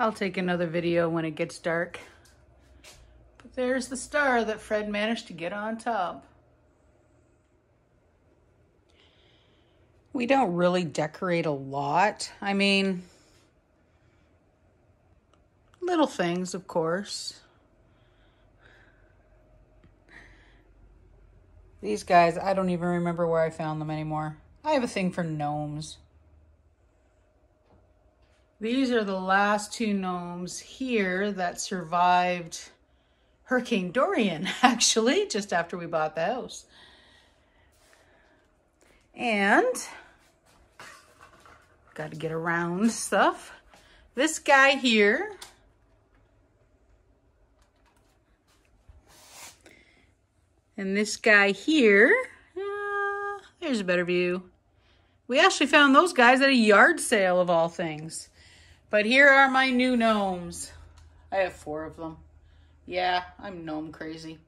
I'll take another video when it gets dark. But there's the star that Fred managed to get on top. We don't really decorate a lot. I mean, little things, of course. These guys, I don't even remember where I found them anymore. I have a thing for gnomes. These are the last two gnomes here that survived Hurricane Dorian, actually, just after we bought the house. And got to get around stuff. This guy here and this guy here, there's a better view. We actually found those guys at a yard sale of all things. But here are my new gnomes. I have 4 of them. Yeah, I'm gnome crazy.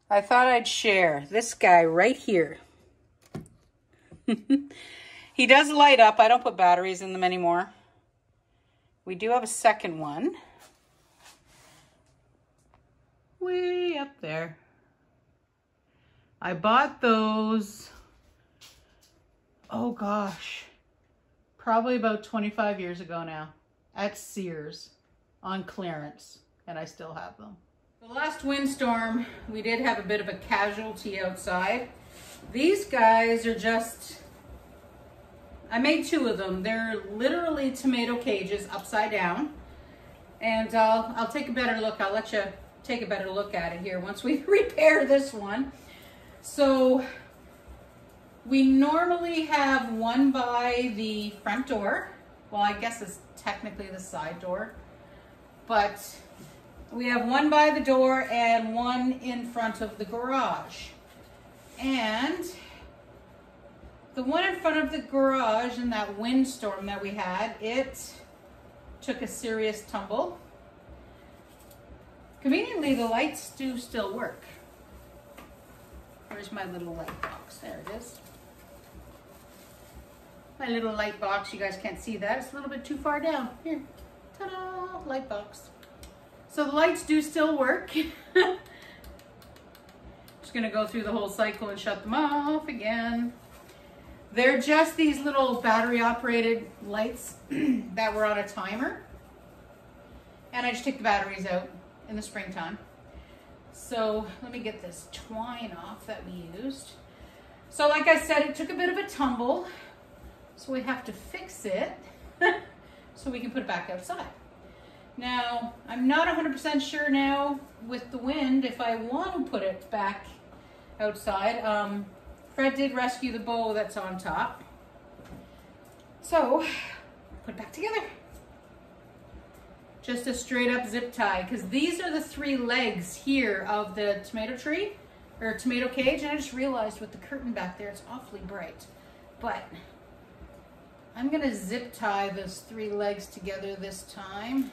I thought I'd share this guy right here. He does light up. I don't put batteries in them anymore. We do have a second one. Way up there. I bought those, oh gosh, probably about 25 years ago now at Sears on clearance, and I still have them. The last windstorm, we did have a bit of a casualty outside. These guys are just, I made 2 of them. They're literally tomato cages upside down. And I'll take a better look. I'll let you take a better look at it here once we repair this one. So we normally have one by the front door. Well, I guess it's technically the side door. But we have one by the door and one in front of the garage. And the one in front of the garage in that windstorm that we had, it took a serious tumble. Conveniently, the lights do still work. Where's my little light box? There it is. My little light box, you guys can't see that. It's a little bit too far down. Here, ta-da, light box. So the lights do still work. Just gonna go through the whole cycle and shut them off again. They're just these little battery operated lights that were on a timer. And I just took the batteries out in the springtime. So let me get this twine off that we used. So like I said, it took a bit of a tumble. So we have to fix it so we can put it back outside. Now, I'm not 100% sure now with the wind if I want to put it back outside. Fred did rescue the bow that's on top. So, put it back together. Just a straight up zip tie, because these are the 3 legs here of the tomato tree, or tomato cage, and I just realized with the curtain back there, it's awfully bright. But I'm gonna zip tie those 3 legs together this time.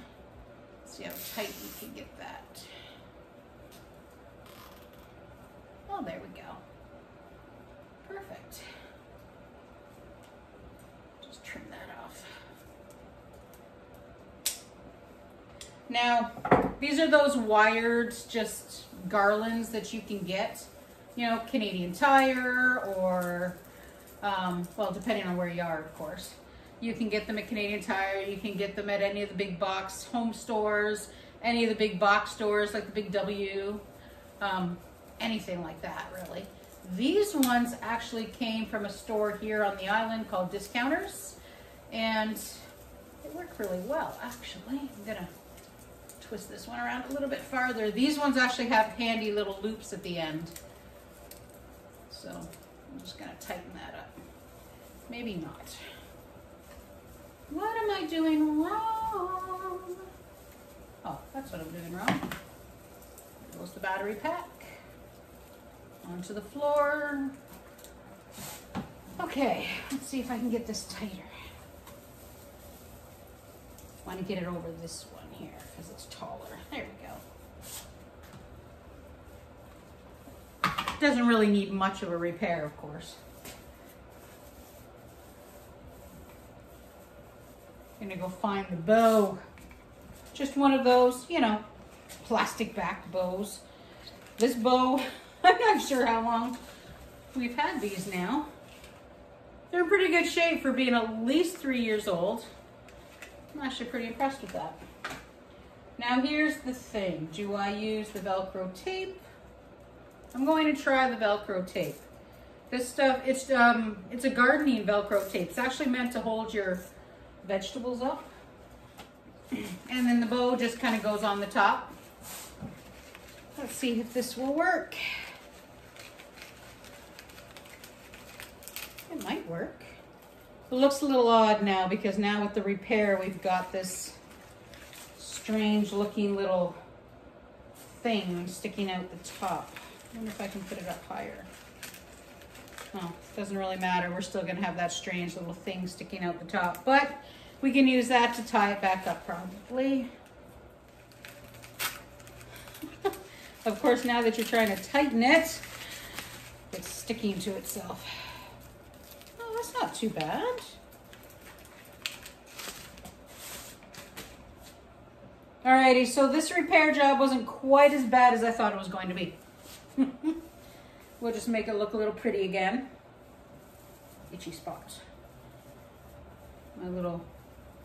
Let's see how tight we can get that. Oh, there we go. Perfect. Just trim that off. Now, these are those wired just garlands that you can get, you know, Canadian Tire or, well, depending on where you are, of course. You can get them at Canadian Tire, you can get them at any of the big box home stores, any of the big box stores like the Big W, anything like that, really. These ones actually came from a store here on the island called Discounters, and they work really well, actually. I'm gonna twist this one around a little bit farther. These ones actually have handy little loops at the end. So I'm just gonna tighten that up. Maybe not. What am I doing wrong? Oh, that's what I'm doing wrong. There goes the battery pack. Onto the floor. Okay, let's see if I can get this tighter. I want to get it over this one here because it's taller. There we go. Doesn't really need much of a repair, of course. I'm gonna go find the bow. Just one of those, you know, plastic backed bows. This bow, I'm not sure how long we've had these now. They're in pretty good shape for being at least 3 years old. I'm actually pretty impressed with that. Now here's the thing. Do I use the Velcro tape? I'm going to try the Velcro tape. This stuff, it's a gardening Velcro tape. It's actually meant to hold your vegetables up. And then the bow just kind of goes on the top. Let's see if this will work. It might work. It looks a little odd now because now with the repair, we've got this strange looking little thing sticking out the top. I wonder if I can put it up higher. Oh, doesn't really matter. We're still gonna have that strange little thing sticking out the top, but we can use that to tie it back up probably. Of course, now that you're trying to tighten it, it's sticking to itself. Oh, that's not too bad. Alrighty, so this repair job wasn't quite as bad as I thought it was going to be. We'll just make it look a little pretty again. Itchy spots. My little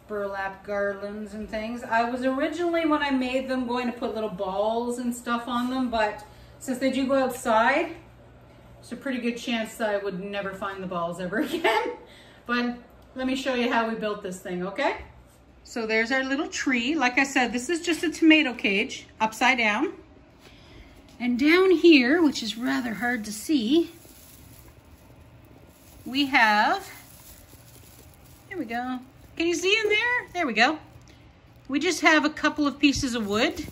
burlap garlands and things. I was originally, when I made them, going to put little balls and stuff on them, but since they do go outside, it's a pretty good chance that I would never find the balls ever again. But let me show you how we built this thing, okay? So there's our little tree. Like I said, this is just a tomato cage, upside down. And down here, which is rather hard to see, we have, there we go. Can you see in there? There we go. We just have a couple of pieces of wood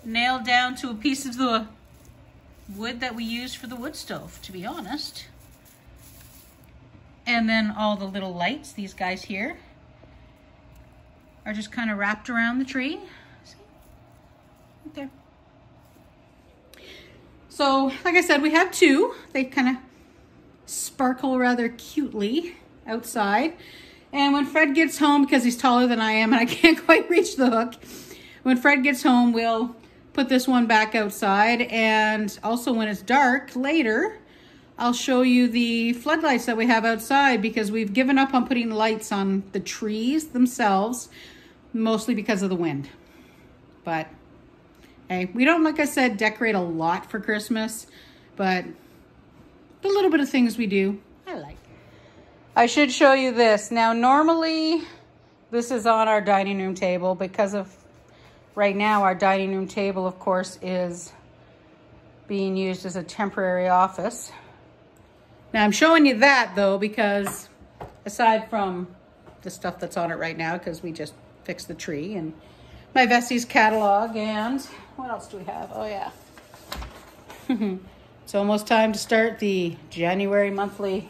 nailed down to a piece of the wood that we use for the wood stove, to be honest. And then all the little lights, these guys here, are just kind of wrapped around the tree. See? Right there. So, like I said, we have two. They kind of sparkle rather cutely outside. And when Fred gets home, because he's taller than I am and I can't quite reach the hook, when Fred gets home, we'll put this one back outside. And also when it's dark later, I'll show you the floodlights that we have outside, because we've given up on putting lights on the trees themselves, mostly because of the wind. But hey, we don't, like I said, decorate a lot for Christmas, but the little bit of things we do, I like. I should show you this. Now, normally this is on our dining room table because of right now our dining room table, of course, is being used as a temporary office. Now, I'm showing you that though, because aside from the stuff that's on it right now, because we just fixed the tree, and my Vestie's catalog, and what else do we have? Oh yeah. It's almost time to start the January monthly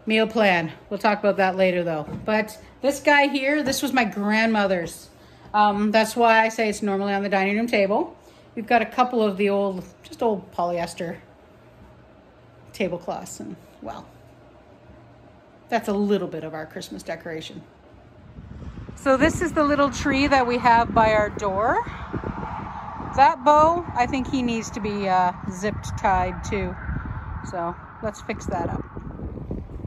meal plan. We'll talk about that later though. But this guy here, this was my grandmother's. That's why I say it's normally on the dining room table. We've got a couple of the old, just old polyester tablecloths, and well, that's a little bit of our Christmas decoration. So this is the little tree that we have by our door. That bow, I think he needs to be zipped tied too. So let's fix that up.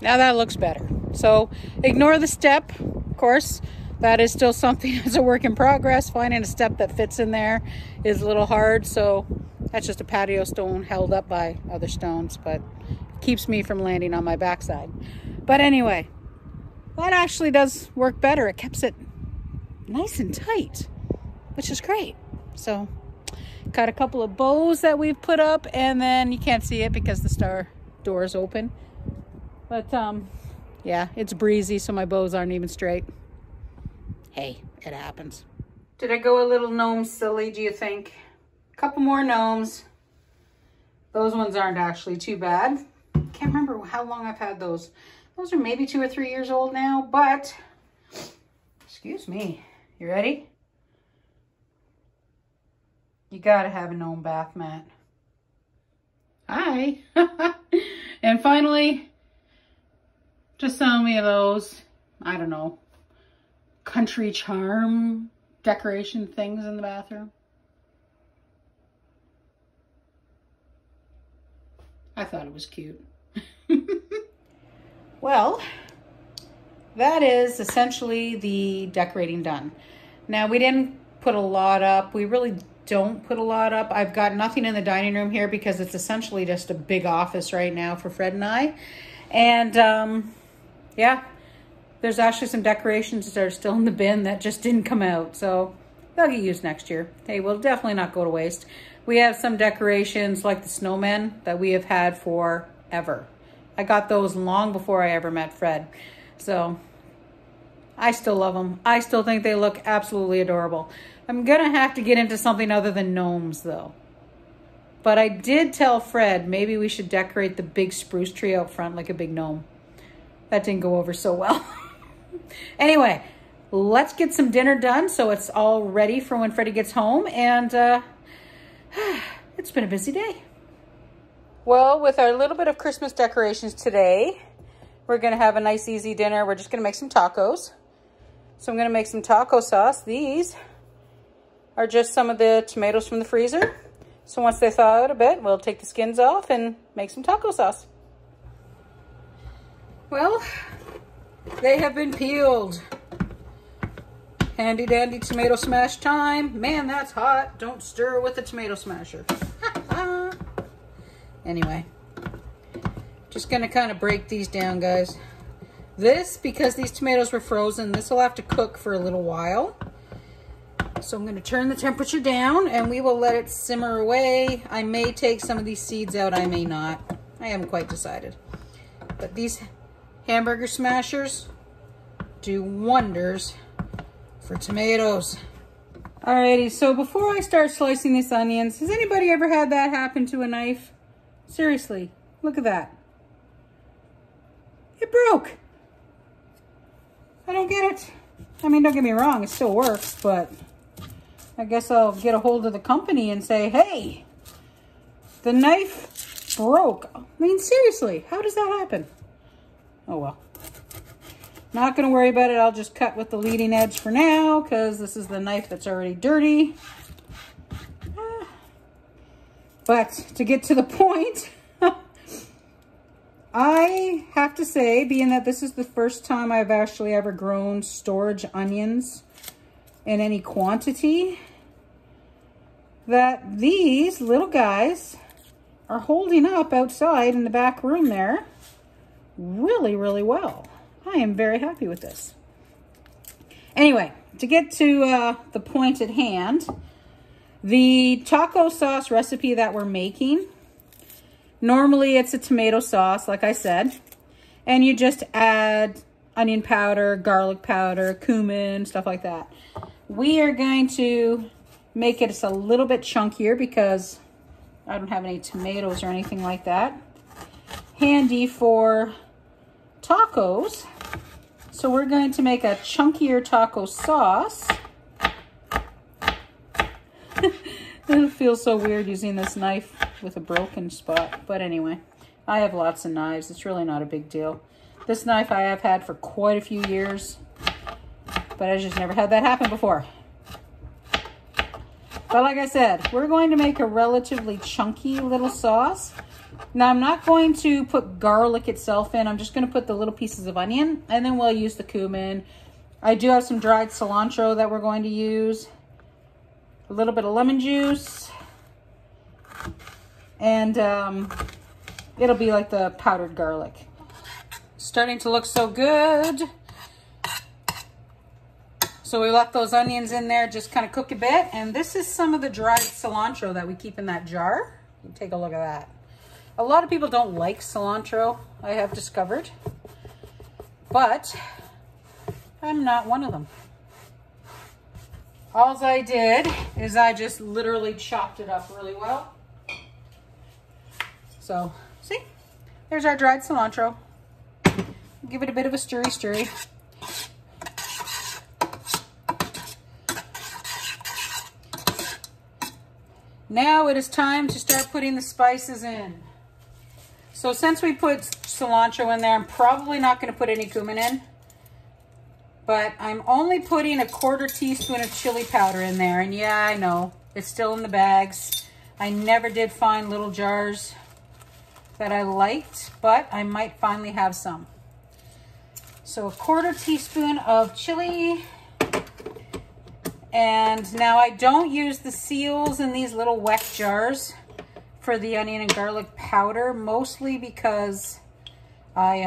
Now that looks better. So ignore the step, of course. That is still something that's a work in progress. Finding a step that fits in there is a little hard. So that's just a patio stone held up by other stones, but keeps me from landing on my backside. But anyway, that actually does work better. It keeps it nice and tight, which is great. So got a couple of bows that we've put up, and then you can't see it because the door is open. But yeah, it's breezy, so my bows aren't even straight. Hey, it happens. Did I go a little gnome silly, do you think? A couple more gnomes. Those ones aren't actually too bad. Can't remember how long I've had those. Those are maybe 2 or 3 years old now, but excuse me. You ready? You gotta have a gnome bath mat. Hi. And finally, just so many of those, I don't know, Country Charm decoration things in the bathroom. I thought it was cute. Well, that is essentially the decorating done. Now, we didn't put a lot up. We really don't put a lot up. I've got nothing in the dining room here because it's essentially just a big office right now for Fred and I. And yeah, there's actually some decorations that are still in the bin that just didn't come out. So they'll get used next year. They will definitely not go to waste. We have some decorations like the snowmen that we have had forever. I got those long before I ever met Fred. So I still love them. I still think they look absolutely adorable. I'm gonna have to get into something other than gnomes though. But I did tell Fred maybe we should decorate the big spruce tree out front like a big gnome. That didn't go over so well. Anyway, let's get some dinner done so it's all ready for when Freddie gets home. And it's been a busy day. Well, with our little bit of Christmas decorations today, we're gonna have a nice easy dinner. We're just gonna make some tacos. So I'm gonna make some taco sauce. These are just some of the tomatoes from the freezer. So once they thaw out a bit, we'll take the skins off and make some taco sauce. Well, they have been peeled. Handy dandy tomato smash time. Man, that's hot. Don't stir with the tomato smasher. Anyway, just gonna kind of break these down, guys. This, because these tomatoes were frozen, this will have to cook for a little while. So I'm gonna turn the temperature down and we will let it simmer away. I may take some of these seeds out, I may not. I haven't quite decided. But these hamburger smashers do wonders for tomatoes. Alrighty, so before I start slicing these onions, has anybody ever had that happen to a knife? Seriously, look at that. It broke. I don't get it. I mean, don't get me wrong, it still works, but I guess I'll get a hold of the company and say, hey, the knife broke. I mean, seriously, how does that happen? Oh, well. Not going to worry about it. I'll just cut with the leading edge for now because this is the knife that's already dirty. But to get to the point, I have to say, being that this is the first time I've actually ever grown storage onions in any quantity, that these little guys are holding up outside in the back room there really, really well. I am very happy with this. Anyway, to get to the point at hand, the taco sauce recipe that we're making, normally it's a tomato sauce, like I said, and you just add onion powder, garlic powder, cumin, stuff like that. We are going to make it just a little bit chunkier because I don't have any tomatoes or anything like that handy for tacos. So we're going to make a chunkier taco sauce. It feels so weird using this knife with a broken spot. But anyway, I have lots of knives. It's really not a big deal. This knife I have had for quite a few years, but I just never had that happen before. But like I said, we're going to make a relatively chunky little sauce. Now I'm not going to put garlic itself in. I'm just going to put the little pieces of onion, and then we'll use the cumin. I do have some dried cilantro that we're going to use. A little bit of lemon juice. And it'll be like the powdered garlic. Starting to look so good. So we left those onions in there, just kind of cook a bit. And this is some of the dried cilantro that we keep in that jar. Take a look at that. A lot of people don't like cilantro, I have discovered. But I'm not one of them. All I did is I just literally chopped it up really well. So, see? There's our dried cilantro. Give it a bit of a stirry. Now it is time to start putting the spices in. So since we put cilantro in there, I'm probably not going to put any cumin in. But I'm only putting a 1/4 teaspoon of chili powder in there. And yeah, I know, it's still in the bags. I never did find little jars that I liked, but I might finally have some. So a 1/4 teaspoon of chili. And now I don't use the seals in these little wet jars for the onion and garlic powder, mostly because I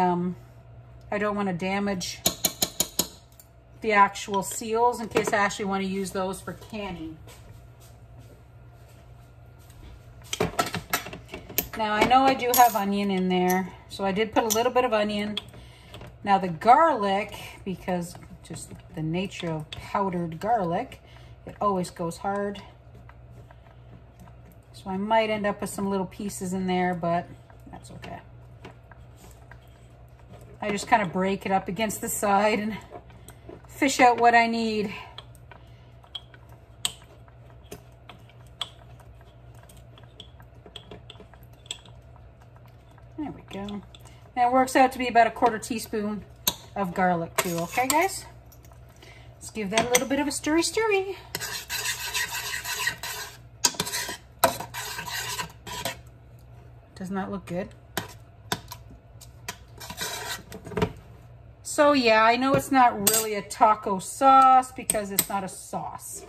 don't want to damage the actual seals in case I actually want to use those for canning. Now I know I do have onion in there, so I did put a little bit of onion. Now the garlic, because just the nature of powdered garlic, it always goes hard. So I might end up with some little pieces in there, but that's okay. I just kind of break it up against the side and fish out what I need. There we go. And it works out to be about a 1/4 teaspoon of garlic too, okay guys? Let's give that a little bit of a stirry. Does not look good. So yeah, I know it's not really a taco sauce because it's not a sauce.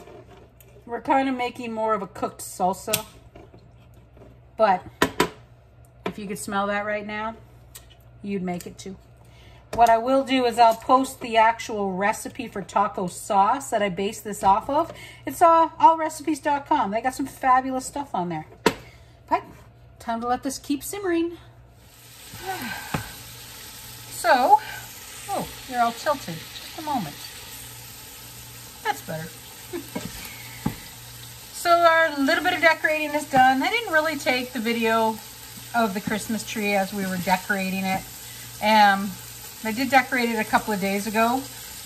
We're kind of making more of a cooked salsa. But if you could smell that right now, you'd make it too. What I will do is I'll post the actual recipe for taco sauce that I base this off of. It's allrecipes.com. They got some fabulous stuff on there. But time to let this keep simmering. So, oh, you're all tilted. Just a moment. That's better. So our little bit of decorating is done. I didn't really take the video of the Christmas tree as we were decorating it. I did decorate it a couple of days ago,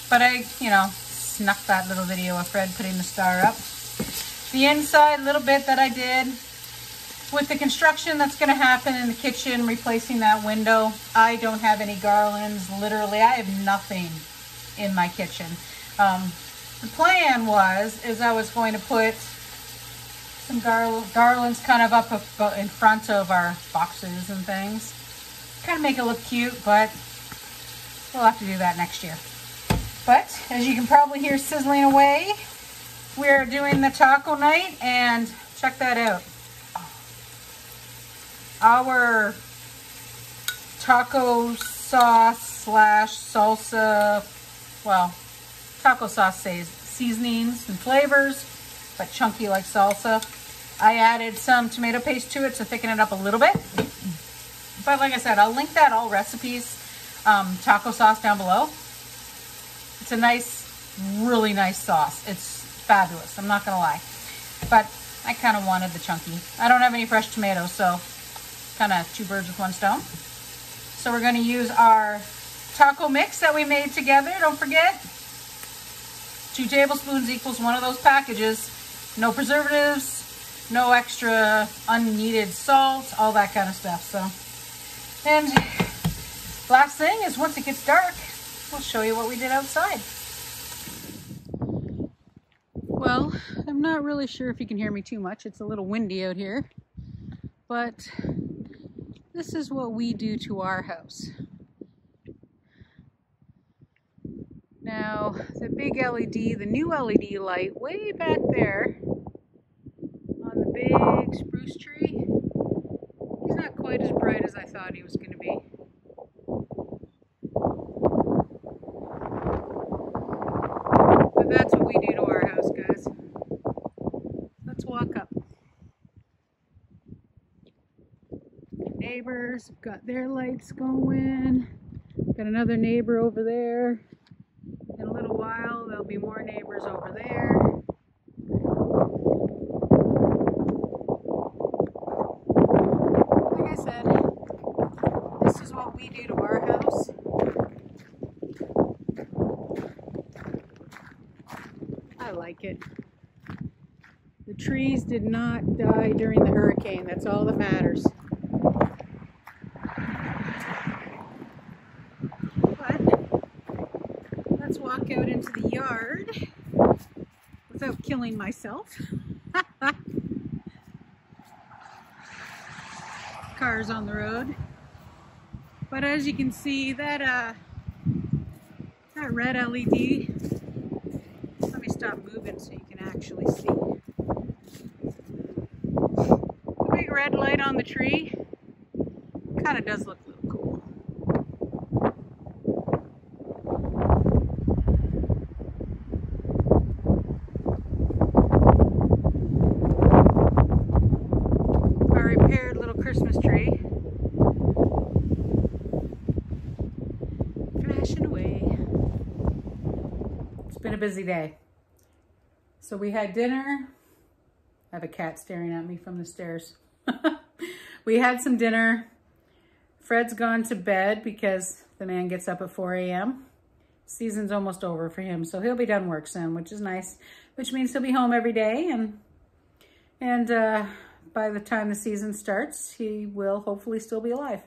but I, snuck that little video of Fred putting the star up. The inside little bit that I did with the construction that's going to happen in the kitchen, replacing that window, I don't have any garlands. Literally, I have nothing in my kitchen. The plan is I was going to put some garlands kind of up in front of our boxes and things. Kind of make it look cute, but we'll have to do that next year. But as you can probably hear sizzling away, we're doing the taco night, and check that out. Our taco sauce / salsa, well, taco sauce seasonings and flavors, but chunky like salsa. I added some tomato paste to it to thicken it up a little bit. But like I said, I'll link that all recipes taco sauce down below. It's a nice, really nice sauce. It's fabulous, I'm not gonna lie. But I kind of wanted the chunky. I don't have any fresh tomatoes, so kind of 2 birds with 1 stone. So we're gonna use our taco mix that we made together. Don't forget, 2 tablespoons equals 1 of those packages. No preservatives, no extra unneeded salt, all that kind of stuff. So, and last thing is, once it gets dark, we'll show you what we did outside. Well, I'm not really sure if you can hear me too much. It's a little windy out here, but this is what we do to our house. Now, the big LED, the new LED light way back there on the big spruce tree, he's not quite as bright as I thought he was going to be. But that's what we do to our house, guys. Let's walk up. Neighbors have got their lights going. Got another neighbor over there. In a little while, there'll be more neighbors over there. Like I said, this is what we do to our house. I like it. The trees did not die during the hurricane. That's all that matters. But let's walk out into the yard without killing myself. Cars on the road. But as you can see, that red LED, let me stop moving so you can actually see. The big red light on the tree kind of does look a little cool. Our repaired little Christmas tree. Flashing away. It's been a busy day. So we had dinner. I have a cat staring at me from the stairs. We had some dinner. Fred's gone to bed because the man gets up at 4 a.m. Season's almost over for him, so he'll be done work soon, which is nice, which means he'll be home every day, and by the time the season starts, he will hopefully still be alive.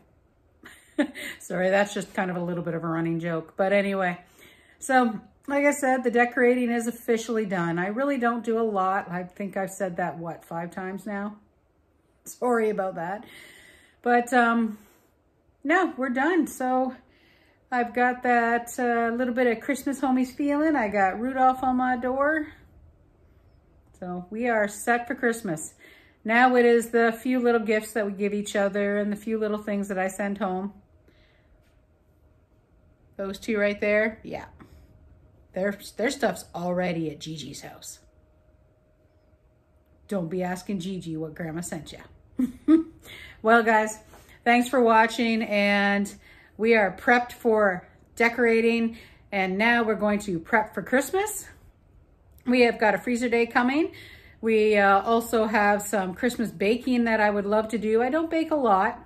Sorry, that's just kind of a little bit of a running joke, but anyway. So, like I said, the decorating is officially done. I really don't do a lot. I think I've said that, what, 5 times now? Sorry about that. But, no, we're done. So I've got that little bit of Christmas homies feeling. I got Rudolph on my door. So we are set for Christmas. Now it is the few little gifts that we give each other and the few little things that I send home. Those two right there, yeah. Their stuff's already at Gigi's house. Don't be asking Gigi what Grandma sent you. Well, guys, thanks for watching, and we are prepped for decorating, and now we're going to prep for Christmas. We have got a freezer day coming. We also have some Christmas baking that I would love to do. I don't bake a lot,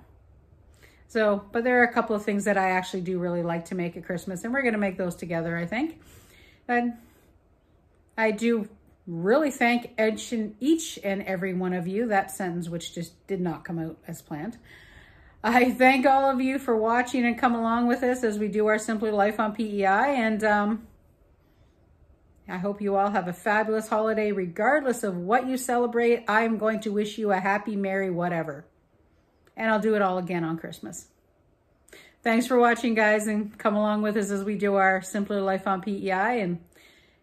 but there are a couple of things that I actually do really like to make at Christmas, and we're going to make those together, I think. And I do really thank each and every one of you. That sentence, which just did not come out as planned. I thank all of you for watching and come along with us as we do our Simpler Life on PEI. And I hope you all have a fabulous holiday, regardless of what you celebrate. I'm going to wish you a happy, merry, whatever. And I'll do it all again on Christmas. Thanks for watching, guys, and come along with us as we do our Simpler Life on PEI, and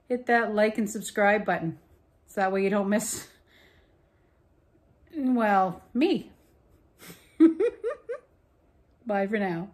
hit that like and subscribe button. So that way you don't miss, well, me. Bye for now.